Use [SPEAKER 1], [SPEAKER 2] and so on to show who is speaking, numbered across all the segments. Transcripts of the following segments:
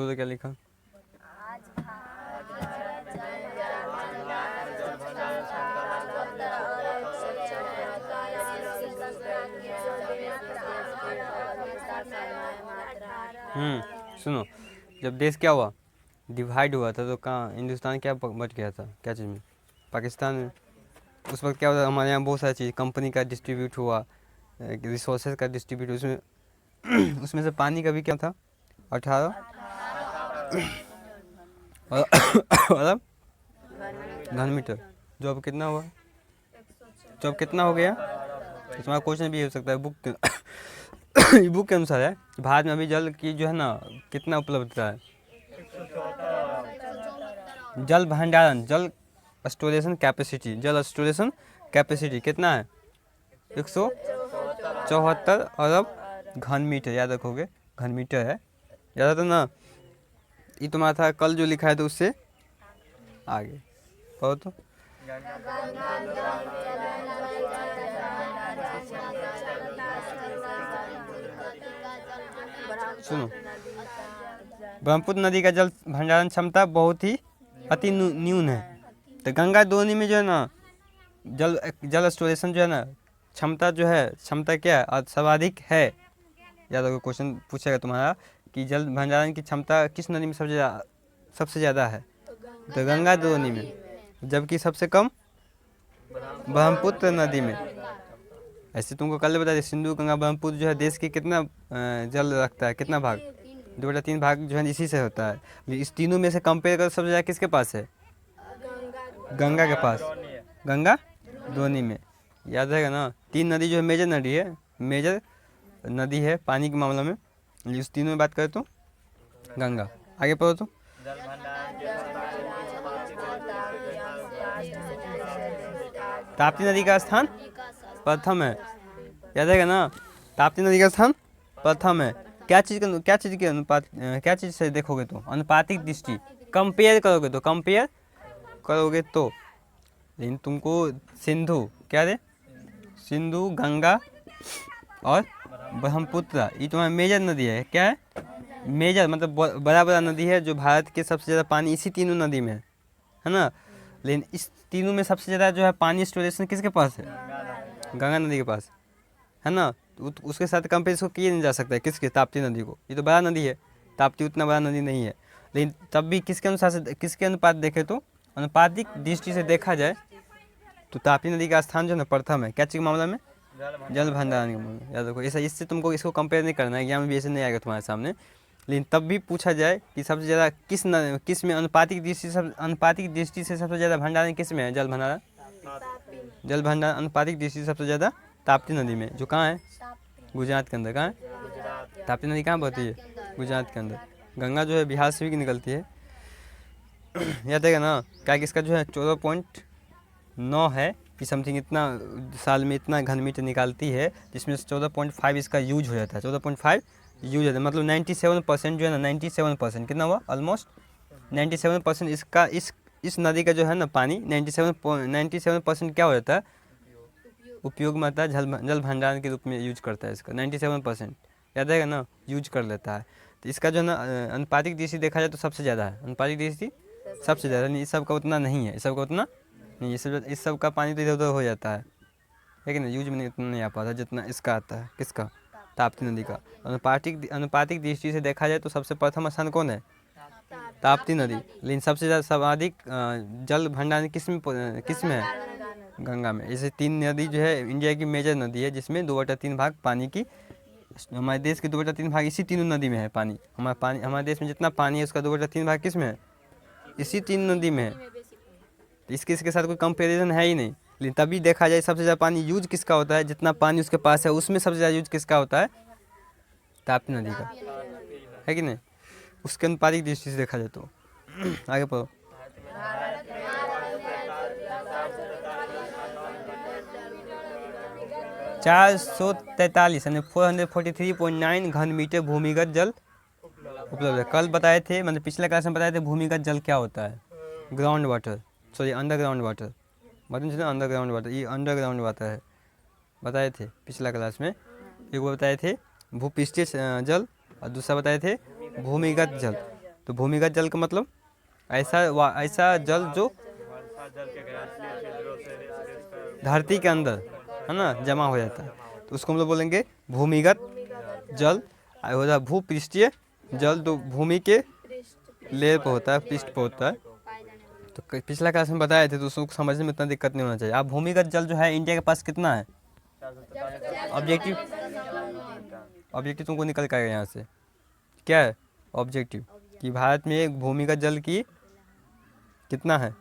[SPEAKER 1] तो क्या लिखा? सुनो, जब देश क्या हुआ, डिवाइड हुआ था, तो कहाँ हिंदुस्तान क्या बच गया था, क्या चीज़ में? पाकिस्तान में। उस वक्त क्या होता, हमारे यहाँ बहुत सारी चीज़, कंपनी का डिस्ट्रीब्यूट हुआ, रिसोर्सेज का डिस्ट्रीब्यूट, उसमें उसमें से पानी का भी क्या था, 18 मतलब घन मीटर, जो अब कितना हुआ, जो अब कितना हो गया। तुम्हारा क्वेश्चन भी हो सकता है बुक के बुक के अनुसार है, भारत में अभी जल की जो है ना कितना उपलब्धता है, जल भंडारण, जल स्टोरेशन कैपेसिटी, जल स्टोरेशन कैपेसिटी कितना है, 174 अरब घन मीटर, याद रखोगे, घन मीटर है, याद था ना। ये तुम्हारा था कल जो लिखा है, तो उससे आगे पढ़ो तो। सुनो, ब्रह्मपुत्र नदी का जल भंडारण क्षमता बहुत ही अति न्यून है। तो गंगा दोनी में जो है ना जल स्टोरेशन जो है ना क्षमता जो है, क्षमता क्या है, सर्वाधिक है। याद रखो, क्वेश्चन पूछेगा तुम्हारा कि जल भंडारण की क्षमता किस नदी में सबसे ज़्यादा है, तो गंगा दोनी में, जबकि सबसे कम ब्रह्मपुत्र नदी में। ऐसे तुमको कल बता दें, सिंधु गंगा ब्रह्मपुत्र जो है देश की कितना जल रखता है, कितना भाग, 2/3 भाग जो है इसी से होता है। इस तीनों में से कंपेयर कर सबसे ज़्यादा किसके पास है, गंगा के पास, गंगा दोनी में, याद रहेगा ना। 3 नदी जो है मेजर नदी है, मेजर नदी है पानी के मामले में, इस तीनों में बात करें तो गंगा। आगे पढ़ो तो। ताप्ती नदी का स्थान प्रथम है, याद रहेगा ना, ताप्ती नदी का स्थान प्रथम है। क्या चीज़ के अनुपात, क्या चीज़ से देखोगे तो, अनुपातिक दृष्टि, कंपेयर करोगे तो। लेकिन तुमको सिंधु क्या दे, सिंधु गंगा और ब्रह्मपुत्र, ये तुम्हारा मेजर नदी है, क्या है, मेजर मतलब बड़ा नदी है, जो भारत के सबसे ज़्यादा पानी इसी तीनों नदी में है ना। लेकिन इस तीनों में सबसे ज़्यादा जो है पानी स्टोरेशन किसके पास है, गंगा नदी के पास है ना। तो उसके साथ कंपेयर इसको किया नहीं जा सकता है, किसके, ताप्ती नदी को, ये तो बड़ा नदी है, ताप्ती उतना बड़ा नदी नहीं है। लेकिन तब भी किसके अनुसार से, किसके अनुपात देखे तो, अनुपातिक दृष्टि से देखा जाए तो ताप्ती नदी का स्थान जो है ना प्रथम है, क्या चीज़ के मामला में, जल भंडारण के मामले में। याद रखो, ऐसा इससे तुमको इसको कंपेयर नहीं करना है, एग्जाम में भी ऐसे नहीं आएगा तुम्हारे सामने। लेकिन तब भी पूछा जाए कि सबसे ज़्यादा किस में अनुपातिक दृष्टि से सबसे ज़्यादा भंडारण किस में है, जल भंडारण अनुपातिक दृष्टि से सबसे ज़्यादा ताप्ती नदी में, जो कहाँ है, गुजरात के अंदर। कहाँ है ताप्ती नदी, कहाँ बहती है, गुजरात के अंदर। गंगा जो है बिहार से भी निकलती है, याद है ना। क्या कि इसका जो है 14.9 है कि समथिंग, इतना साल में इतना घन मीटर निकालती है, जिसमें से 14.5 इसका यूज हो जाता है, 14.5 यूज होता है, मतलब 97% जो है ना, 97% कितना हुआ, ऑलमोस्ट 97% इसका इस नदी का जो है ना पानी 97% क्या हो जाता है, उपयोग में आता है, जल भंडारण के रूप में यूज करता है इसका, 97% याद रहेगा ना, यूज कर लेता है। तो इसका जो है ना अनुपातिक दृष्टि देखा जाए तो सबसे ज़्यादा है, अनुपातिक दृष्टि सबसे ज़्यादा, नहीं इस सब का उतना नहीं है, इस सब का उतना नहीं, इस सब का पानी तो इधर उधर हो जाता है, लेकिन यूज में इतना नहीं आ पाता जितना इसका आता है, किसका, ताप्ती नदी का। अनुपातिक दृष्टि से देखा जाए तो सबसे प्रथम स्थान कौन है, ताप्ती नदी। लेकिन सबसे ज़्यादा सर्वाधिक जल भंडारण किस में है, गंगा में। जैसे 3 नदी जो है इंडिया की मेजर नदी है, जिसमें 2/3 भाग पानी की, हमारे देश के 2/3 भाग इसी तीनों नदी में है पानी। हमारे देश में जितना पानी है उसका 2/3 भाग किस में है, इसी 3 नदी में है। तो इसके साथ कोई कंपेरिजन है ही नहीं। लेकिन तभी देखा जाए सबसे ज़्यादा पानी यूज किसका होता है, जितना पानी उसके पास है उसमें सबसे ज़्यादा यूज किसका होता है, ताप्ती नदी का, है कि नहीं, उसके अनुपातिक दृष्टि से देखा जाए तो। आगे पढ़ो। 443 यानी 443.9 घन मीटर भूमिगत जल उपलब्ध है। कल बताए थे, मतलब पिछले क्लास में बताए थे भूमिगत जल क्या होता है, ground water, sorry underground water, मतलब अंडरग्राउंड वाटर, ये अंडरग्राउंड वाटर है, बताए थे पिछला क्लास में। एक वो बताए थे भूपृष्ठीय जल और दूसरा बताए थे भूमिगत जल। तो भूमिगत जल का मतलब ऐसा जल जो धरती के अंदर है ना जमा हो जाता है, तो उसको हम लोग बोलेंगे भूमिगत जल। हो जाए भूपृष्ठीय जल, तो भूमि के लेयर पर होता है, पृष्ठ पर होता है। तो पिछला क्लास में बताए थे, तो उसको समझने में इतना दिक्कत नहीं होना चाहिए। अब भूमिगत जल जो है इंडिया के पास कितना है? ऑब्जेक्टिव तुमको निकल के आएगा यहाँ से, क्या है ऑब्जेक्टिव, कि भारत में एक भूमिगत जल की कितना है?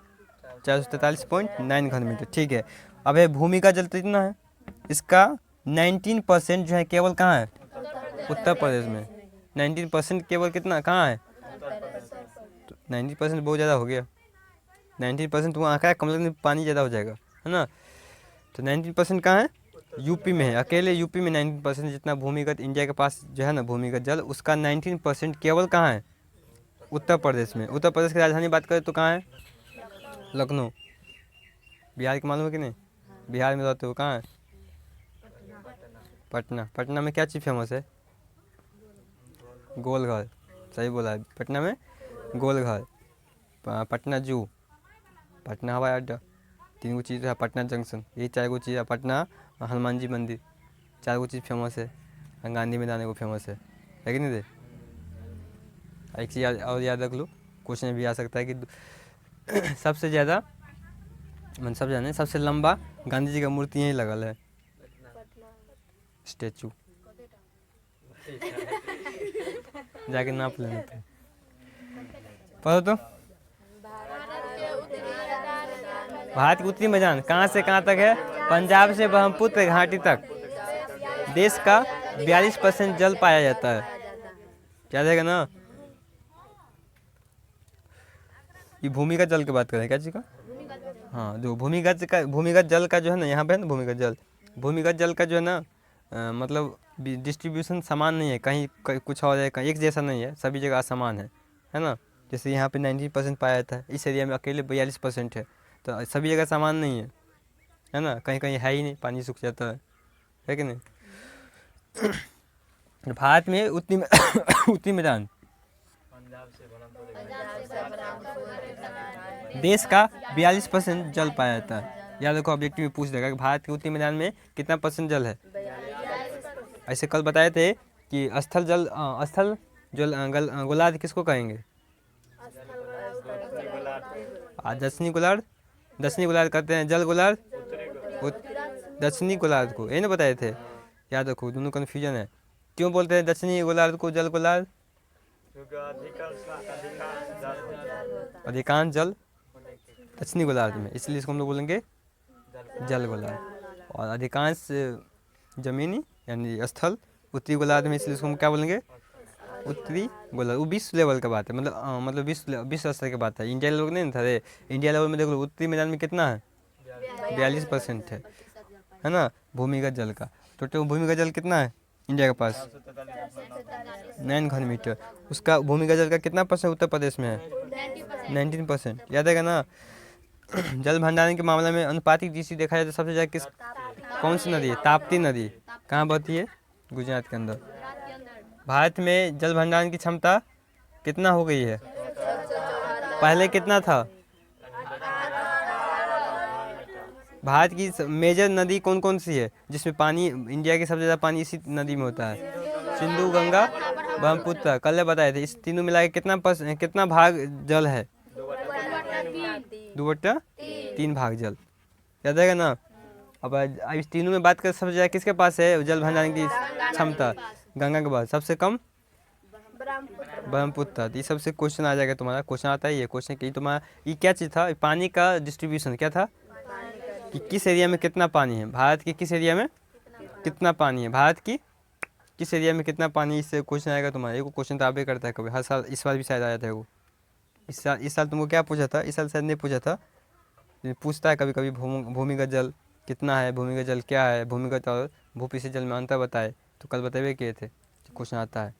[SPEAKER 1] 443.9 घन मीटर। ठीक है, अब ये भूमिगत जल तो इतना है, इसका 19% जो है केवल कहाँ है? उत्तर प्रदेश में। 19% केवल कितना कहाँ है? 90% बहुत ज़्यादा हो गया। 19% वहाँ आँकड़ा कम लगने पानी ज़्यादा हो जाएगा, है ना। तो 19% कहाँ है? यूपी में है। अकेले यूपी में 19% जितना भूमिगत इंडिया के पास जो है ना भूमिगत जल, उसका 19% केवल कहाँ है? उत्तर प्रदेश में। उत्तर प्रदेश की राजधानी बात करें तो कहाँ है? लखनऊ। बिहार के मालूम है कि नहीं? बिहार में रहते हो, कहाँ है? पटना। पटना में क्या चीज़ फेमस है? गोलघर। सही बोला है, पटना में गोलघर, पटना जू, पटना हवाई अड्डा, 3 गो चीज़ है। पटना जंक्शन, यही 4 गो चीज़ है। पटना हनुमान जी मंदिर, 4 गो चीज़ फेमस है। गांधी मैदान को फेमस है कि नहीं दे? एक चीज़ और याद रख लो, क्वेश्चन भी आ सकता है कि सबसे ज़्यादा मन सब जाने सबसे लंबा गांधी जी का मूर्ति यहीं लगल है, स्टैचू। जाके नाप लेना तो पढ़ो तो। भारत के उत्तरी मैदान कहाँ से कहाँ तक है? पंजाब से ब्रह्मपुत्र घाटी तक। देश का 42% जल पाया जाता है, क्या देगा ना। ये भूमिगत जल की बात करें, क्या चीज़ का? हाँ, जो भूमिगत जल का जो है ना, यहाँ पे है ना भूमिगत जल का जो है ना मतलब डिस्ट्रीब्यूशन समान नहीं है, कहीं कुछ और है, कहीं एक जैसा नहीं है, सभी जगह असमान है ना। जैसे यहाँ पे 90% पाया जाता है, इस एरिया में अकेले 42% है, तो सभी जगह समान नहीं है ना। कहीं कहीं है ही नहीं, पानी सूख जाता है कि नहीं। भारत में उत्तरी मैदान देश का 42% जल पाया जाता है। याद रखो, ऑब्जेक्टिव में पूछ देगा कि भारत के उत्तरी मैदान में कितना % जल है। ऐसे कल बताए थे कि स्थल गोलार्ध किसको कहेंगे? दक्षिणी गोलार्ध कहते हैं, जल गोलार्ध दक्षिणी गोलार्ध को, यही ना बताए थे। याद रखो, दोनों कन्फ्यूजन है। क्यों बोलते हैं दक्षिणी गोलार्ध को जल गोलार्ध? अधिकांश जल दक्षिणी गोलार्ध में, इसलिए इसको हम लोग बोलेंगे जल गोलार्ध। और अधिकांश जमीनी यानी स्थल उत्तरी गोलार्ध में, इसलिए इसको हम क्या बोलेंगे? उत्तरी गोलार्ध। वो विश्व लेवल का बात है, मतलब विश्व स्तर की बात है। इंडिया लेवल नहीं था रे, इंडिया लेवल में देख लो उत्तरी मैदान में कितना है? 42% है ना भूमिगत जल का। टोटल भूमिगत जल कितना है इंडिया के पास? 9 घन मीटर। उसका भूमिगत जल का कितना % उत्तर प्रदेश में है? 19%। याद है ना। जल भंडारण के मामले में अनुपातिक दृष्टि देखा जाए तो सबसे ज़्यादा कौन सी नदी है? ताप्ती नदी। कहाँ बहती है? गुजरात के अंदर। भारत में जल भंडारण की क्षमता कितना हो गई है? पहले कितना था? भारत की मेजर नदी कौन कौन सी है जिसमें पानी, इंडिया की सबसे ज़्यादा पानी इसी नदी में होता है? सिंधु, गंगा, ब्रह्मपुत्र। कल बताए थे। इस तीनों मिला के कितना भाग जल है? 2/3 भाग जल। याद है ना। अब इस तीनों में बात कर सबसे ज़्यादा किसके पास है जल भंडारण की क्षमता? गंगा के बाद। सबसे कम ब्रह्मपुत्र। ये सबसे क्वेश्चन आ जाएगा तुम्हारा, क्वेश्चन आता है ये क्वेश्चन कि तुम्हारा ये क्या चीज़ था? पानी का डिस्ट्रीब्यूशन क्या था, कि किस एरिया में कितना पानी है, भारत के किस एरिया में कितना पानी है, भारत की किस एरिया में कितना पानी, इससे क्वेश्चन आएगा तुम्हारा। ये क्वेश्चन तो आप ही करता है कभी, हर साल। इस बार भी शायद आया था वो। इस साल तुमको क्या पूछा था? इस साल शायद नहीं पूछा था, पूछता है कभी कभी। भूमिगत जल कितना है, भूमिगत जल क्या है, भूमिगत और भूपृष्ठीय जल में अंतर बताए, तो कल बताए किए थे, क्वेश्चन आता है।